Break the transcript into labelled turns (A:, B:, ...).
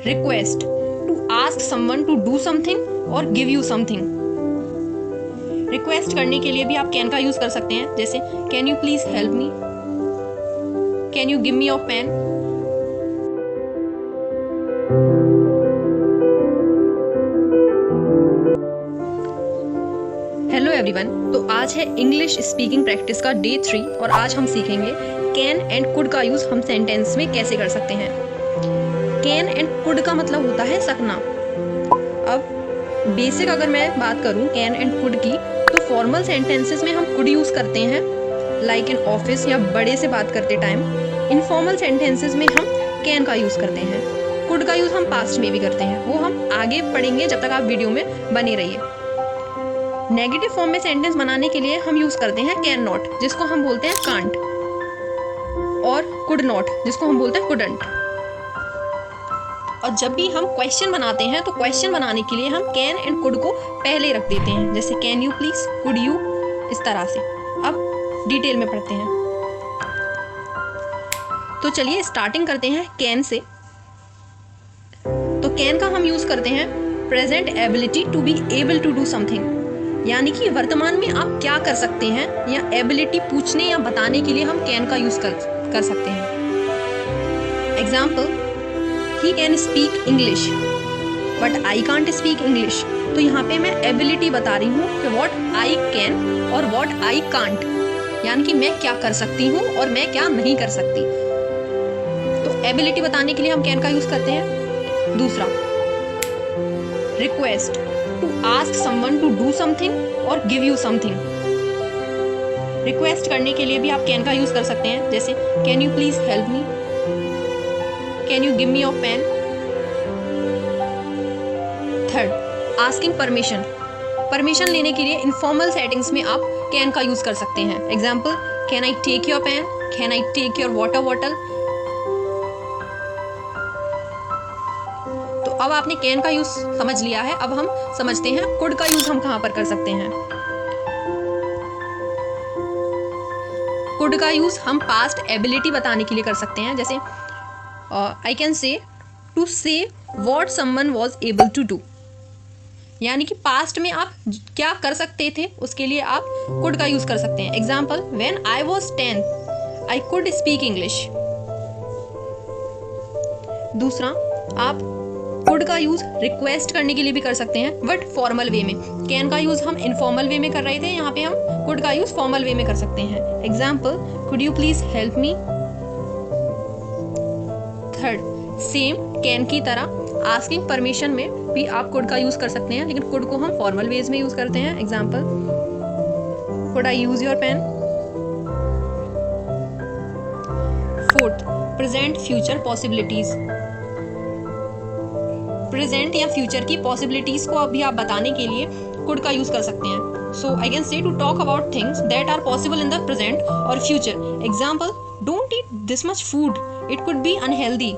A: Request, to ask someone to do something और give you something. Request करने के लिए भी आप कैन का यूज कर सकते हैं, जैसे can you please help me, can you give me your pen. Hello everyone, तो आज है इंग्लिश स्पीकिंग प्रैक्टिस का डे 3 और आज हम सीखेंगे कैन एंड कुड का यूज हम सेंटेंस में कैसे कर सकते हैं। कैन एंड कुड का मतलब होता है सकना। अब बेसिक अगर मैं बात करूं कैन एंड कुड की, तो फॉर्मल सेंटेंसेस में हम कुड यूज करते हैं, लाइक इन ऑफिस या बड़े से बात करते टाइम। इनफॉर्मल सेंटेंसेस में हम कैन का यूज करते हैं। कुड का यूज हम पास्ट में भी करते हैं, वो हम आगे पढ़ेंगे, जब तक आप वीडियो में बने रहिए। नेगेटिव फॉर्म में सेंटेंस बनाने के लिए हम यूज करते हैं कैन नॉट, जिसको हम बोलते हैं कांट, और कुड नॉट, जिसको हम बोलते हैं कुडंट। और जब भी हम क्वेश्चन बनाते हैं तो क्वेश्चन बनाने के लिए हम कैन एंड कुड को पहले रख देते हैं, जैसे can you please, could you, इस तरह से। अब डिटेल में पढ़ते हैं, तो चलिए स्टार्टिंग करते हैं कैन से। तो कैन का हम यूज करते हैं present ability to be able to do something, यानी कि वर्तमान में आप क्या कर सकते हैं, या एबिलिटी पूछने या बताने के लिए हम कैन का यूज कर सकते हैं। Example, he can speak English but I can't speak English. तो यहाँ पे मैं एबिलिटी बता रही हूँ कि व्हाट आई कैन और व्हाट आई कांट, यानी कि मैं क्या कर सकती हूँ और मैं क्या नहीं कर सकती। तो एबिलिटी बताने के लिए हम कैन का यूज करते हैं। दूसरा, request, to ask someone to do something और गिव यू समथिंग। रिक्वेस्ट करने के लिए भी आप कैन का यूज कर सकते हैं, जैसे can you please help me, can you give me your pen. Third, asking permission. Permission लेने के लिए इनफॉर्मल सेटिंग्स में आप कैन का यूज कर सकते हैं। Example, can I take your pen, can I take your water bottle. तो अब आपने कैन का यूज समझ लिया है, अब हम समझते हैं कुड का यूज हम कहां पर कर सकते हैं। कुड का यूज हम पास्ट एबिलिटी बताने के लिए कर सकते हैं, जैसे I can say to say what someone was able to do, यानी कि पास्ट में आप क्या कर सकते थे उसके लिए आप कुड का यूज कर सकते हैं। Example, when I was 10 I could speak English. दूसरा, आप कुड का यूज रिक्वेस्ट करने के लिए भी कर सकते हैं, बट फॉर्मल वे में। कैन का यूज हम इनफॉर्मल वे में कर रहे थे, यहाँ पे हम कुड का यूज फॉर्मल वे में कर सकते हैं। Example, could you please help me. Third, same can की तरह आस्किंग परमिशन में भी आप कुड का यूज कर सकते हैं, लेकिन कुड को हम फॉर्मल वेज में यूज करते हैं। Example, could I use your pen. Fourth, present future possibilities. Present या फ्यूचर की पॉसिबिलिटीज को अभी आप बताने के लिए कुड का यूज कर सकते हैं। So I can say to talk about things that are possible in the present और future. Example, don't eat this much food, it could be unhealthy.